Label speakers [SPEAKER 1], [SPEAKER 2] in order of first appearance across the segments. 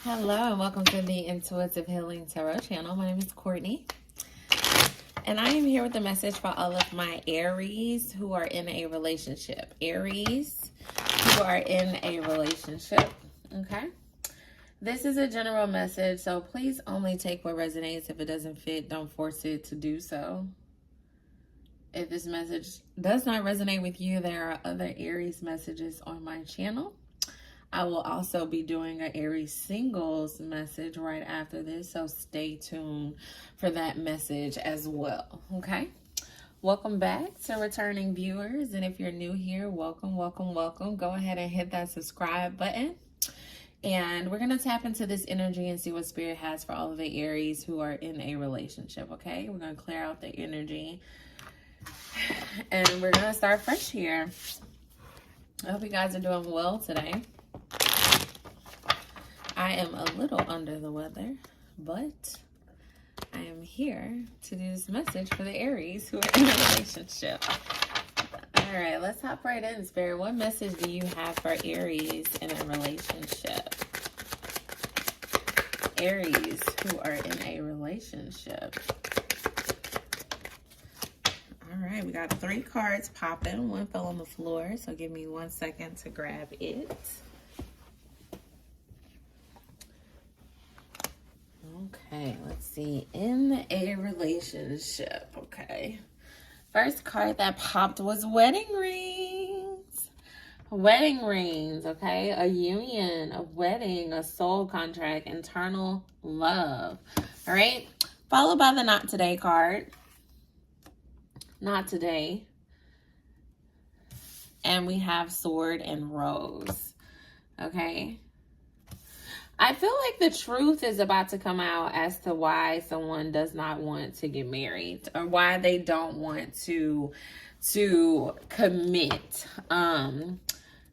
[SPEAKER 1] Hello and welcome to the Intuitive Healing Tarot channel. My name is Courtney and I am here with a message for all of my Aries who are in a relationship. Aries who are in a relationship, okay? This is a general message, so please only take what resonates. If it doesn't fit, don't force it to do so. If this message does not resonate with you, there are other Aries messages on my channel. I will also be doing an Aries singles message right after this, so stay tuned for that message as well, okay? Welcome back to returning viewers, and if you're new here, welcome, welcome, welcome. Go ahead and hit that subscribe button, and we're going to tap into this energy and see what Spirit has for all of the Aries who are in a relationship, okay? We're going to clear out the energy, and we're going to start fresh here. I hope you guys are doing well today. I am a little under the weather, but I am here to do this message for the Aries who are in a relationship. All right, let's hop right in, Spirit. What message do you have for Aries in a relationship? Aries who are in a relationship. All right, we got 3 cards popping. One fell on the floor, so give me 1 second to grab it. Okay, let's see. In a relationship, okay. First card that popped was wedding rings. Wedding rings, okay. A union, a wedding, a soul contract, internal love. All right. Followed by the not today card. Not today. And we have sword and rose. Okay. I feel like the truth is about to come out as to why someone does not want to get married or why they don't want to commit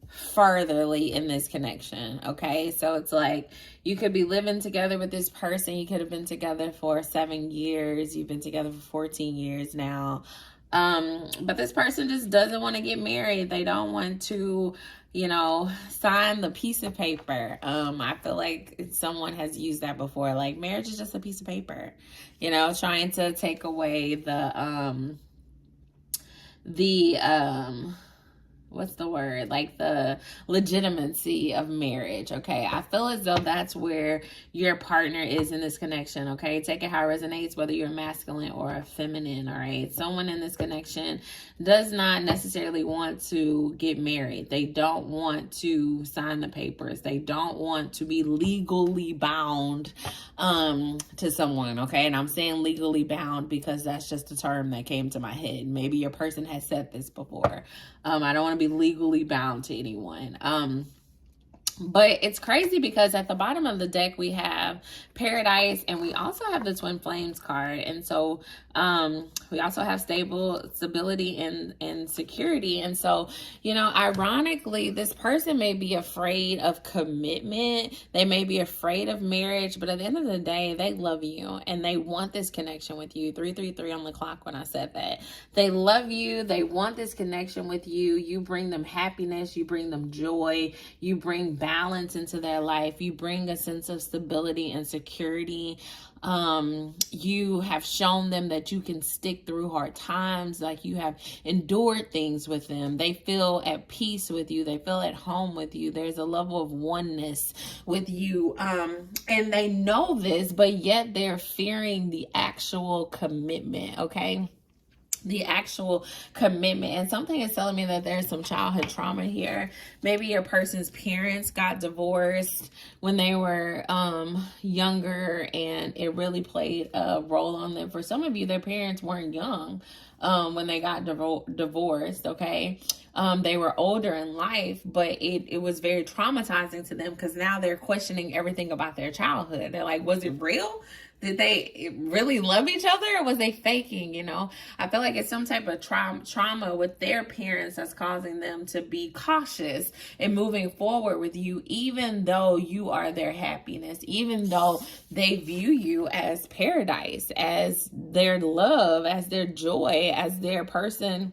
[SPEAKER 1] furtherly in this connection. Okay, so it's like you could be living together with this person. You could have been together for 7 years. You've been together for 14 years now. But this person just doesn't want to get married. They don't want to, sign the piece of paper. I feel like someone has used that before. Like, marriage is just a piece of paper, trying to take away what's the word? Like the legitimacy of marriage, okay? I feel as though that's where your partner is in this connection, okay? Take it how it resonates, whether you're masculine or a feminine, all right? Someone in this connection does not necessarily want to get married. They don't want to sign the papers. They don't want to be legally bound to someone, okay? And I'm saying legally bound because that's just a term that came to my head. Maybe your person has said this before. I don't want to be legally bound to anyone. But it's crazy because at the bottom of the deck, we have Paradise and we also have the Twin Flames card. And so we also have stability and security. And so, ironically, this person may be afraid of commitment. They may be afraid of marriage. But at the end of the day, they love you and they want this connection with you. 333 on the clock when I said that. They love you. They want this connection with you. You bring them happiness. You bring them joy. You bring balance into their life. You bring a sense of stability and security. You have shown them that you can stick through hard times, like you have endured things with them. They feel at peace with you. They feel at home with you. There's a level of oneness with you. And they know this, but yet they're fearing the actual commitment, okay? The actual commitment. And something is telling me that there's some childhood trauma here. Maybe your person's parents got divorced when they were younger and it really played a role on them. For some of you, their parents weren't young when they got divorced, okay? They were older in life, but it was very traumatizing to them because now they're questioning everything about their childhood. They're like, was it real? Did they really love each other or was they faking, I feel like it's some type of trauma with their parents that's causing them to be cautious in moving forward with you, even though you are their happiness, even though they view you as paradise, as their love, as their joy, as their person,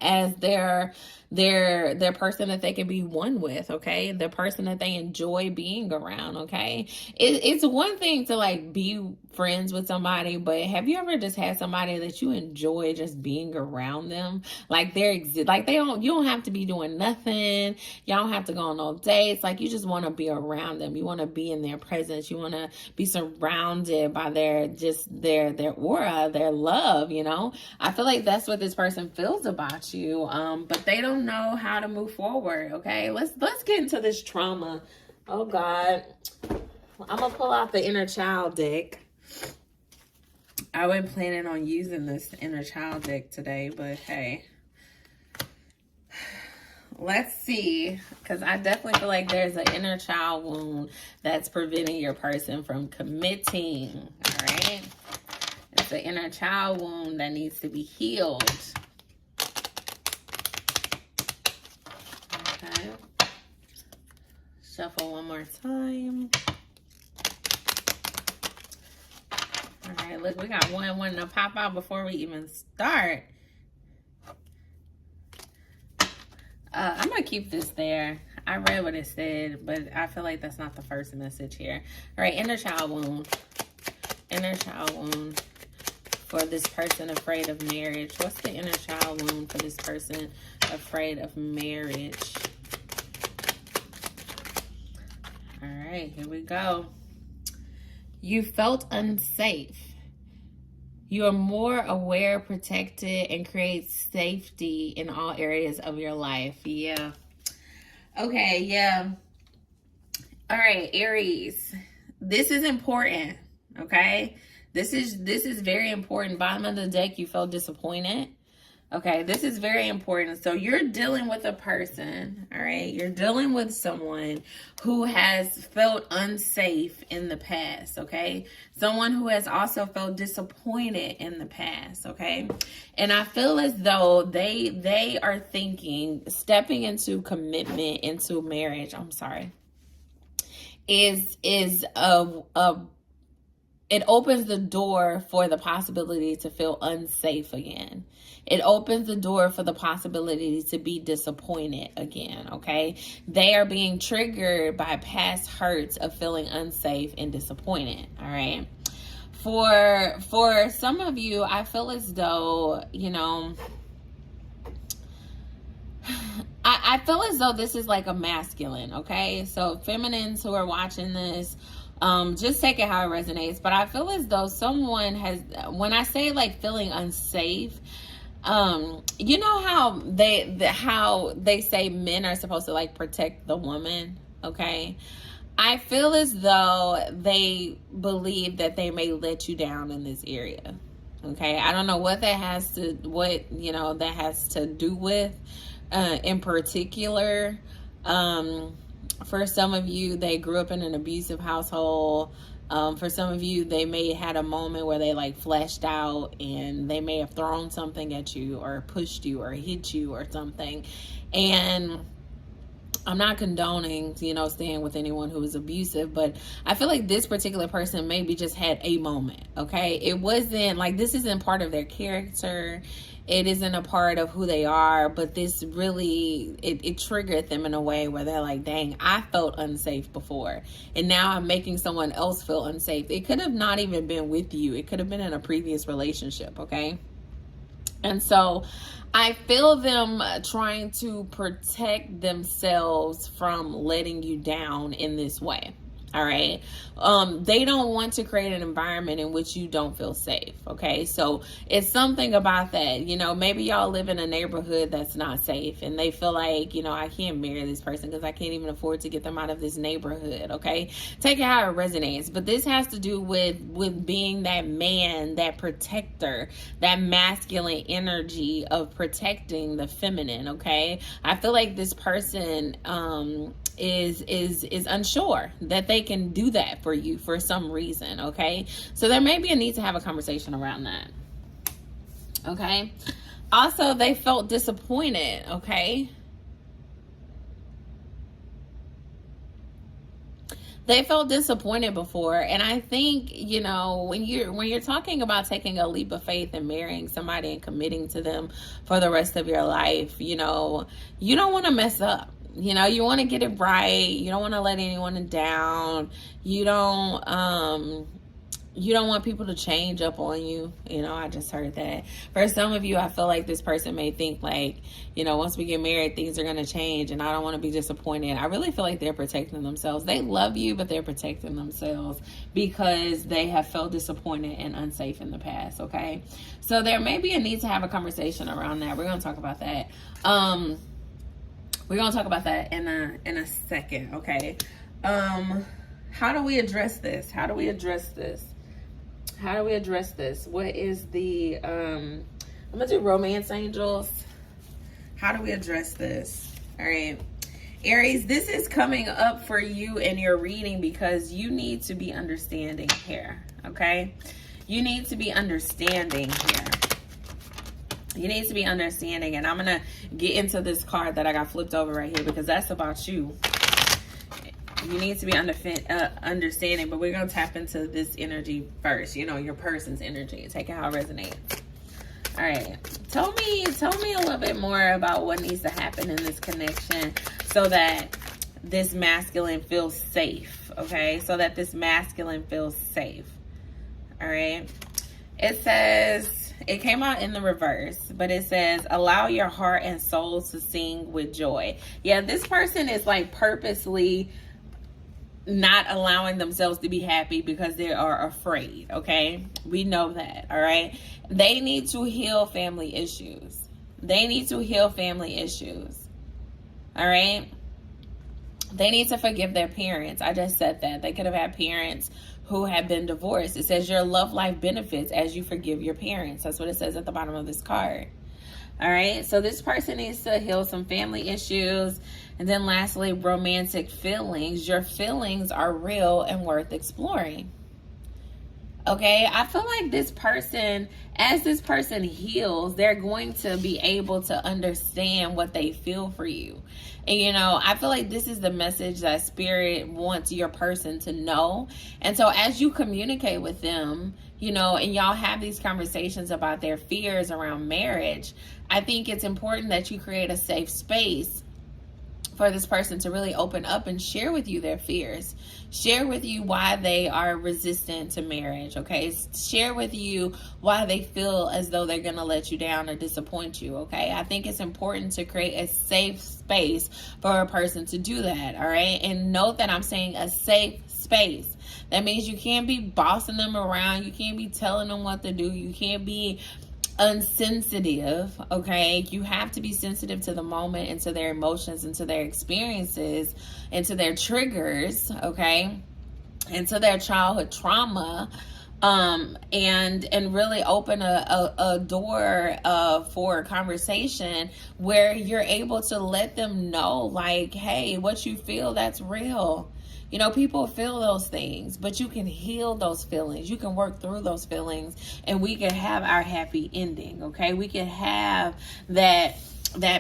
[SPEAKER 1] as their their person that they can be one with, okay? The person that they enjoy being around, okay? It's one thing to like be friends with somebody, but have you ever just had somebody that you enjoy just being around them? Like you don't have to be doing nothing. Y'all don't have to go on no dates. Like you just want to be around them. You want to be in their presence. You want to be surrounded by their aura, their love, you know? I feel like that's what this person feels about you. But they don't know how to move forward, okay? Let's get into this trauma. Oh God. I'm gonna pull out the inner child deck. I've been planning on using this inner child deck today, but hey. Let's see, because I definitely feel like there's an inner child wound that's preventing your person from committing, all right? It's an inner child wound that needs to be healed. Okay. Shuffle one more time. All right, look, we got one to pop out before we even start. I'm going to keep this there. I read what it said, but I feel like that's not the first message here. All right, inner child wound. Inner child wound for this person afraid of marriage. What's the inner child wound for this person afraid of marriage? All right, here we go. You felt unsafe. You are more aware, protected, and create safety in all areas of your life. Yeah. Okay, yeah. All right, Aries. This is important, okay? This is very important. Bottom of the deck, you felt disappointed. Okay, this is very important. So you're dealing with a person, all right? You're dealing with someone who has felt unsafe in the past, okay? Someone who has also felt disappointed in the past, okay? And I feel as though they are thinking stepping into commitment, into marriage, is it opens the door for the possibility to feel unsafe again. It opens the door for the possibility to be disappointed again, okay? They are being triggered by past hurts of feeling unsafe and disappointed, all right? For some of you, I feel as though, you know, I feel as though this is like a masculine, okay? So feminines who are watching this, just take it how it resonates. But I feel as though someone has, when I say like feeling unsafe, you know how they say men are supposed to like protect the woman, okay? I feel as though they believe that they may let you down in this area, okay? I don't know what that has to do with, in particular. For some of you, they grew up in an abusive household. For some of you, they may have had a moment where they like flashed out and they may have thrown something at you or pushed you or hit you or something. And I'm not condoning, staying with anyone who is abusive, but I feel like this particular person maybe just had a moment, okay? It wasn't like, this isn't part of their character. It isn't a part of who they are, but this really, it triggered them in a way where they're like, dang, I felt unsafe before. And now I'm making someone else feel unsafe. It could have not even been with you. It could have been in a previous relationship, okay? And so I feel them trying to protect themselves from letting you down in this way. All right. They don't want to create an environment in which you don't feel safe. Okay. So it's something about that, maybe y'all live in a neighborhood that's not safe and they feel like, I can't marry this person because I can't even afford to get them out of this neighborhood. Okay. Take it how it resonates. But this has to do with being that man, that protector, that masculine energy of protecting the feminine. Okay. I feel like this person, is unsure that they can do that for you for some reason, okay? So there may be a need to have a conversation around that, okay? Also, they felt disappointed, okay? They felt disappointed before, and I think, you know, when you're talking about taking a leap of faith and marrying somebody and committing to them for the rest of your life, you know, you don't want to mess up. You know, you want to get it right. You don't want to let anyone down. You don't want people to change up on you. You know, I just heard that. For some of you, I feel like this person may think like, you know, once we get married, things are going to change and I don't want to be disappointed. I really feel like they're protecting themselves. They love you, but they're protecting themselves because they have felt disappointed and unsafe in the past, okay? So there may be a need to have a conversation around that. We're going to talk about that. We're going to talk about that in a second, okay? How do we address this? How do we address this? What is the, I'm going to do romance angels. How do we address this? All right. Aries, this is coming up for you in your reading because you need to be understanding here, okay? You need to be understanding here. You need to be understanding, and I'm going to get into this card that I got flipped over right here because that's about you. You need to be understanding, but we're going to tap into this energy first, you know, your person's energy. Take it how it resonates. All right. Tell me a little bit more about what needs to happen in this connection so that this masculine feels safe, okay? So that this masculine feels safe. All right. It says, it came out in the reverse, but it says, allow your heart and soul to sing with joy. Yeah, this person is like purposely not allowing themselves to be happy because they are afraid, okay? We know that, all right? They need to heal family issues. They need to heal family issues, all right? They need to forgive their parents. I just said that. They could have had parents who have been divorced. It says your love life benefits as you forgive your parents. That's what it says at the bottom of this card. All right, so this person needs to heal some family issues. And then lastly, romantic feelings. Your feelings are real and worth exploring. Okay, I feel like this person, as this person heals, they're going to be able to understand what they feel for you. And, you know, I feel like this is the message that Spirit wants your person to know. And so as you communicate with them, you know, and y'all have these conversations about their fears around marriage, I think it's important that you create a safe space for this person to really open up and share with you their fears. Share with you why they are resistant to marriage, okay? Share with you why they feel as though they're going to let you down or disappoint you, okay? I think it's important to create a safe space for a person to do that, all right? And note that I'm saying a safe space. That means you can't be bossing them around. You can't be telling them what to do. You can't be unsensitive, okay? You have to be sensitive to the moment and to their emotions and to their experiences and to their triggers, okay? And to their childhood trauma, and really open a door for a conversation where you're able to let them know, like, hey, what you feel, that's real. You know, people feel those things, but you can heal those feelings. You can work through those feelings, and we can have our happy ending, okay? We can have that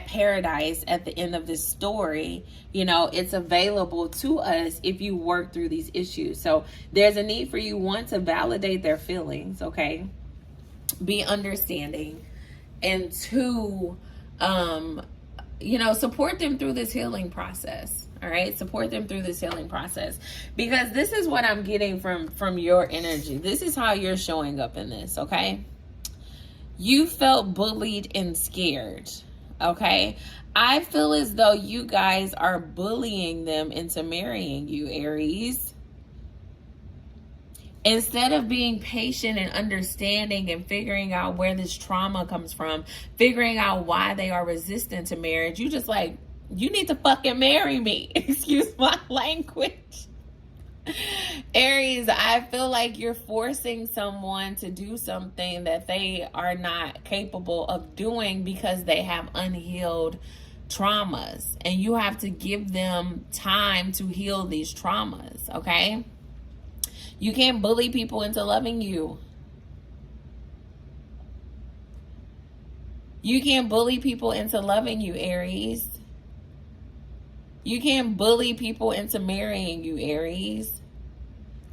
[SPEAKER 1] paradise at the end of this story. You know, it's available to us if you work through these issues. So there's a need for you, one, to validate their feelings, okay? Be understanding. And two, you know, support them through this healing process. All right, support them through this healing process, because this is what I'm getting from your energy. This is how you're showing up in this, okay? You felt bullied and scared, okay? I feel as though you guys are bullying them into marrying you, Aries. Instead of being patient and understanding and figuring out where this trauma comes from, figuring out why they are resistant to marriage, you just like, you need to fucking marry me. Excuse my language. Aries, I feel like you're forcing someone to do something that they are not capable of doing because they have unhealed traumas. And you have to give them time to heal these traumas, okay? You can't bully people into loving you. You can't bully people into loving you, Aries. You can't bully people into marrying you, Aries.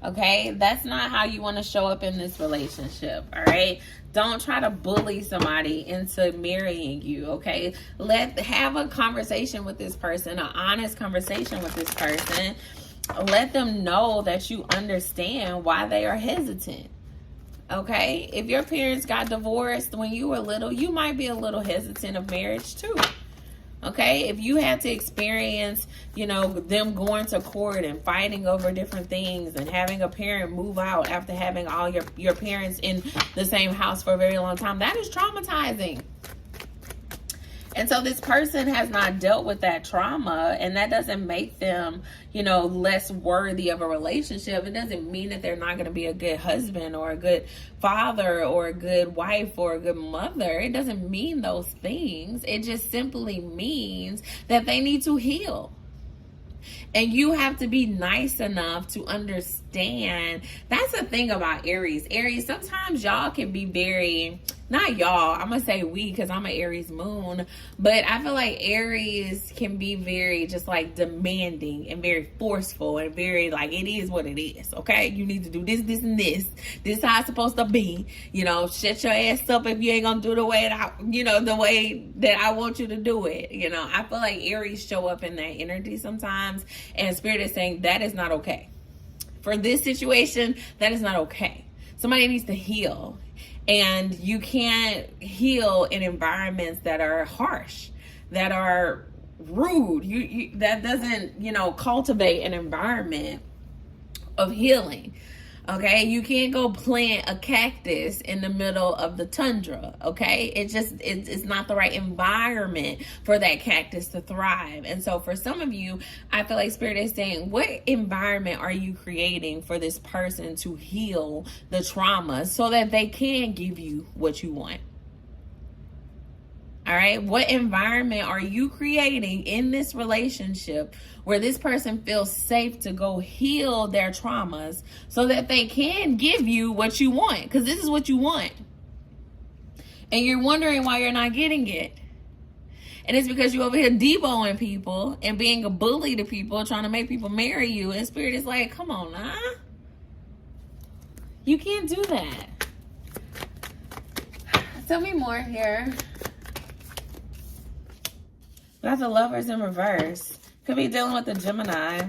[SPEAKER 1] Okay, that's not how you want to show up in this relationship. All right, don't try to bully somebody into marrying you. Okay, have a conversation with this person, an honest conversation with this person. Let them know that you understand why they are hesitant. Okay, if your parents got divorced when you were little, you might be a little hesitant of marriage too. Okay, if you had to experience, them going to court and fighting over different things and having a parent move out after having all your parents in the same house for a very long time, that is traumatizing. And so this person has not dealt with that trauma, and that doesn't make them, less worthy of a relationship. It doesn't mean that they're not going to be a good husband or a good father or a good wife or a good mother. It doesn't mean those things. It just simply means that they need to heal. And you have to be nice enough to understand. That's the thing about Aries. Aries, sometimes y'all can be very, not y'all, I'm going to say we because I'm an Aries moon. But I feel like Aries can be very just like demanding and very forceful and very like, it is what it is. Okay. You need to do this, this, and this. This is how it's supposed to be. Shut your ass up if you ain't going to do the way the way that I want you to do it. I feel like Aries show up in that energy sometimes. And Spirit is saying that is not okay. For this situation, that is not okay. Somebody needs to heal. And you can't heal in environments that are harsh, that are rude. That doesn't, cultivate an environment of healing. Okay, you can't go plant a cactus in the middle of the tundra. Okay, it's not the right environment for that cactus to thrive. And so for some of you, I feel like Spirit is saying, what environment are you creating for this person to heal the trauma so that they can give you what you want? All right, what environment are you creating in this relationship where this person feels safe to go heal their traumas so that they can give you what you want? Because this is what you want. And you're wondering why you're not getting it. And it's because you're over here deboing people and being a bully to people, trying to make people marry you. And Spirit is like, come on now. You can't do that. Tell me more here. Got the Lovers in reverse. Could be dealing with the Gemini.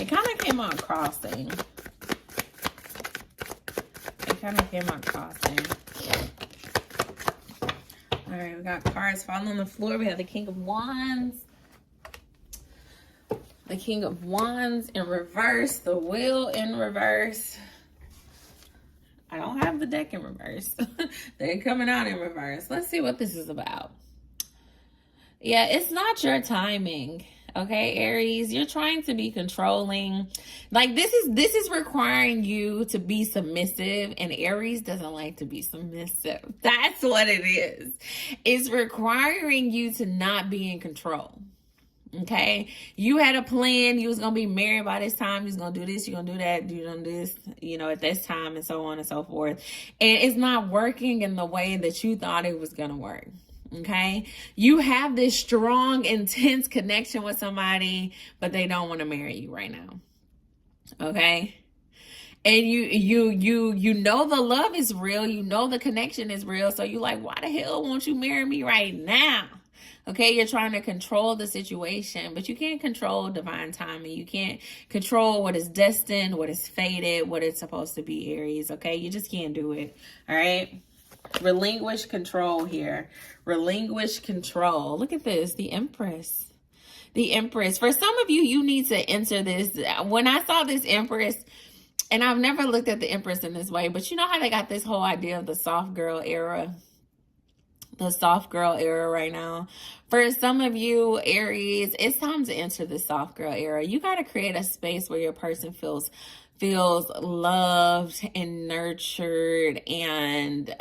[SPEAKER 1] It kind of came out crossing. All right, we got cards falling on the floor. We have the King of Wands. The King of Wands in reverse. The Wheel in reverse. I don't have the deck in reverse. They're coming out in reverse. Let's see what this is about. Yeah, it's not your timing. Okay, Aries, you're trying to be controlling. Like this is requiring you to be submissive, and Aries doesn't like to be submissive. That's what it is. It's requiring you to not be in control. Okay, you had a plan. You was gonna be married by this time. You was gonna do this. You're gonna do that. You're gonna do this. At this time, and so on and so forth. And it's not working in the way that you thought it was gonna work. Okay, you have this strong, intense connection with somebody, but they don't want to marry you right now. Okay, and you know the love is real, the connection is real, so you like, why the hell won't you marry me right now? Okay, you're trying to control the situation, but you can't control divine timing. You can't control what is destined, what is fated, what it's supposed to be, Aries. Okay, you just can't do it. All right. Relinquish control here. Relinquish control. Look at this. The Empress. The Empress. For some of you, you need to enter this. When I saw this Empress, and I've never looked at the Empress in this way, but you know how they got this whole idea of the soft girl era? The soft girl era right now. For some of you, Aries, it's time to enter the soft girl era. You got to create a space where your person feels loved and nurtured, and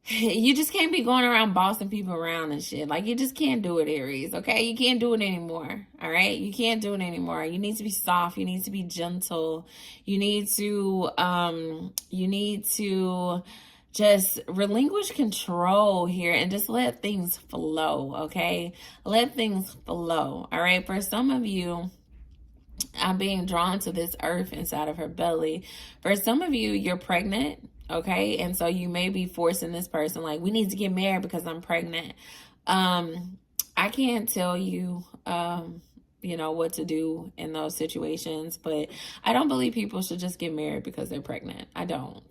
[SPEAKER 1] you just can't be going around bossing people around and shit. Like, you just can't do it, Aries. Okay, you can't do it anymore. All right, you can't do it anymore. You need to be soft. You need to be gentle. You need to just relinquish control here and just let things flow, okay? Let things flow, all right? For some of you, I'm being drawn to this earth inside of her belly. For some of you, you're pregnant, okay? And so you may be forcing this person, like, we need to get married because I'm pregnant. I can't tell you, what to do in those situations, but I don't believe people should just get married because they're pregnant. I don't.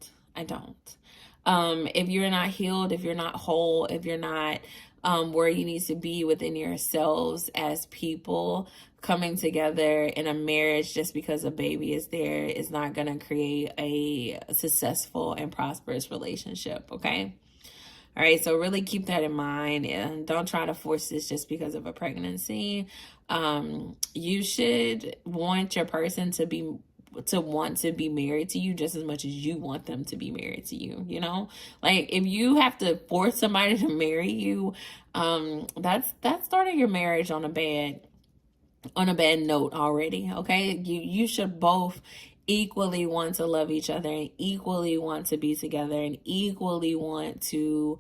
[SPEAKER 1] If you're not healed, if you're not whole, if you're not where you need to be within yourselves as people, coming together in a marriage just because a baby is there is not going to create a successful and prosperous relationship, okay? All right, so really keep that in mind, and don't try to force this just because of a pregnancy. You should want your person to want to be married to you just as much as you want them to be married to you, you know? Like, if you have to force somebody to marry you, that's starting your marriage on a bad note already, okay? You should both equally want to love each other and equally want to be together and equally want to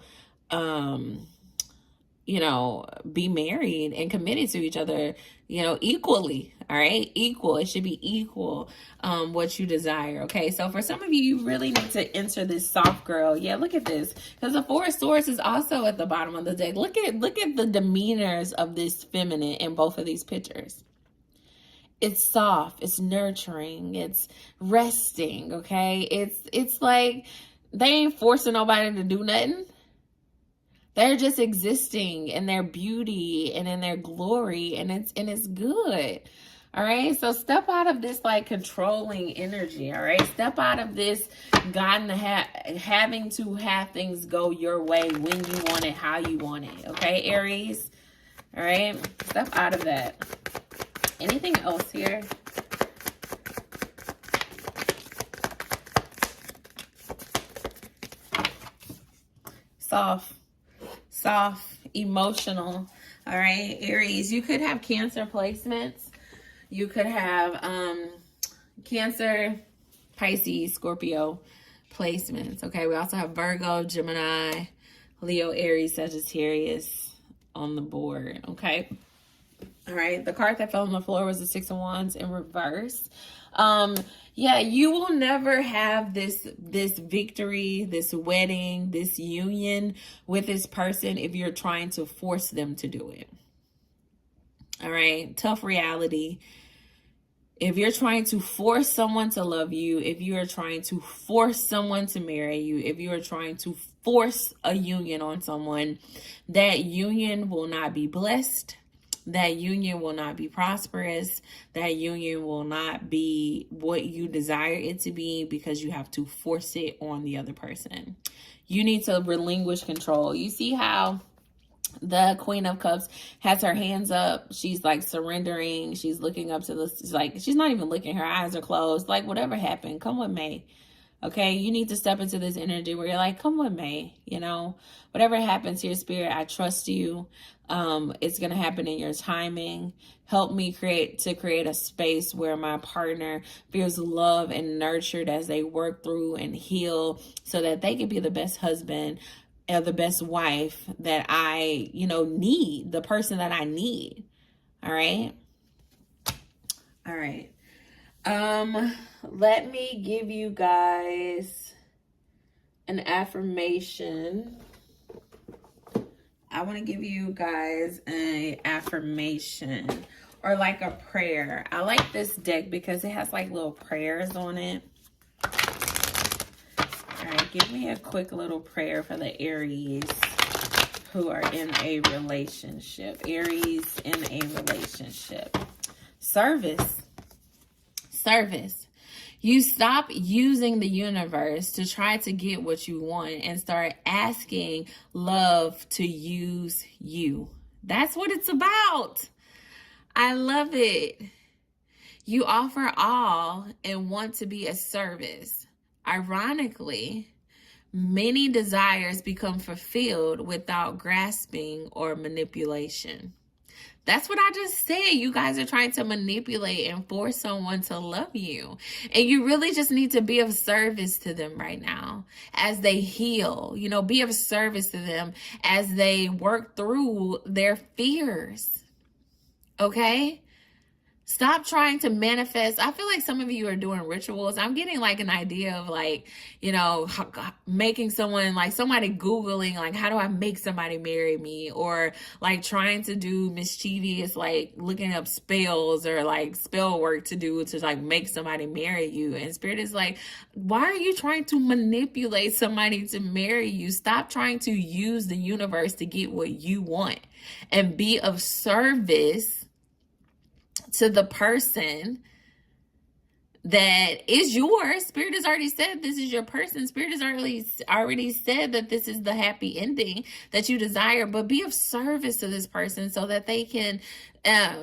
[SPEAKER 1] be married and committed to each other, equally. All right, equal. It should be equal, what you desire. Okay, so for some of you, you really need to enter this soft girl. Yeah, look at this, because the Four of Swords is also at the bottom of the deck. Look at the demeanors of this feminine in both of these pictures. It's soft, it's nurturing, it's resting, okay? It's like they ain't forcing nobody to do nothing. They're just existing in their beauty and in their glory, and it's good. All right, so step out of this like controlling energy. All right, step out of this having to have things go your way when you want it, how you want it. Okay, Aries. All right, step out of that. Anything else here? Soft, emotional. All right, Aries, you could have Cancer placements. You could have Cancer, Pisces, Scorpio placements. Okay, we also have Virgo, Gemini, Leo, Aries, Sagittarius on the board. Okay. All right, the card that fell on the floor was the Six of Wands in reverse. Yeah, you will never have this victory, this wedding, this union with this person if you're trying to force them to do it. All right, tough reality. If you're trying to force someone to love you, if you are trying to force someone to marry you, if you are trying to force a union on someone, that union will not be blessed. That union will not be prosperous. That union will not be what you desire it to be because you have to force it on the other person. You need to relinquish control. You see how the Queen of Cups has her hands up. She's like surrendering. She's looking up to this. She's not even looking. Her eyes are closed. Like, whatever happened, come with me. Okay, you need to step into this energy where you're like, come with me, whatever happens here, Spirit, I trust you. It's going to happen in your timing. Help me create a space where my partner feels loved and nurtured as they work through and heal so that they can be the best husband or the best wife that I, need, the person that I need. All right. All right. Let me give you guys an affirmation. I want to give you guys an affirmation or like a prayer. I like this deck because it has like little prayers on it. All right, give me a quick little prayer for the Aries who are in a relationship. Aries in a relationship. Service. You stop using the universe to try to get what you want and start asking love to use you. That's what it's about. I love it. You offer all and want to be a service. Ironically, many desires become fulfilled without grasping or manipulation. That's what I just said. You guys are trying to manipulate and force someone to love you. And you really just need to be of service to them right now as they heal. You know, be of service to them as they work through their fears. Okay? Stop trying to manifest. I feel like some of you are doing rituals. I'm getting like an idea of like, you know, making someone, like somebody Googling, like, how do I make somebody marry me? Or like trying to do mischievous, like looking up spells or like spell work to do to like make somebody marry you. And Spirit is like, why are you trying to manipulate somebody to marry you? Stop trying to use the universe to get what you want and be of service to the person that is yours. Spirit has already said this is your person. Spirit has already said that this is the happy ending that you desire, but be of service to this person so that they can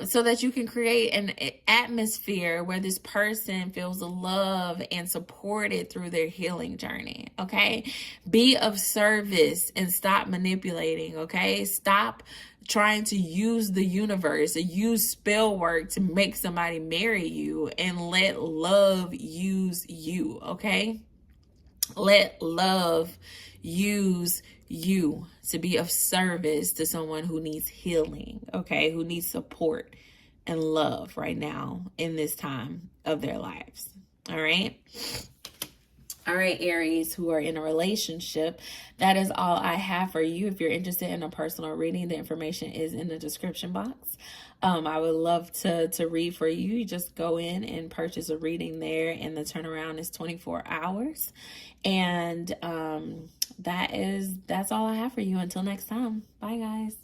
[SPEAKER 1] so that you can create an atmosphere where this person feels love and supported through their healing journey. Okay, be of service and stop manipulating. Okay, stop trying to use the universe or use spell work to make somebody marry you, and let love use you. Okay, let love use you to be of service to someone who needs healing, okay, who needs support and love right now in this time of their lives. All right. All right, Aries, who are in a relationship, that is all I have for you. If you're interested in a personal reading, the information is in the description box. I would love to read for you. You just go in and purchase a reading there, and the turnaround is 24 hours. And that's all I have for you. Until next time. Bye, guys.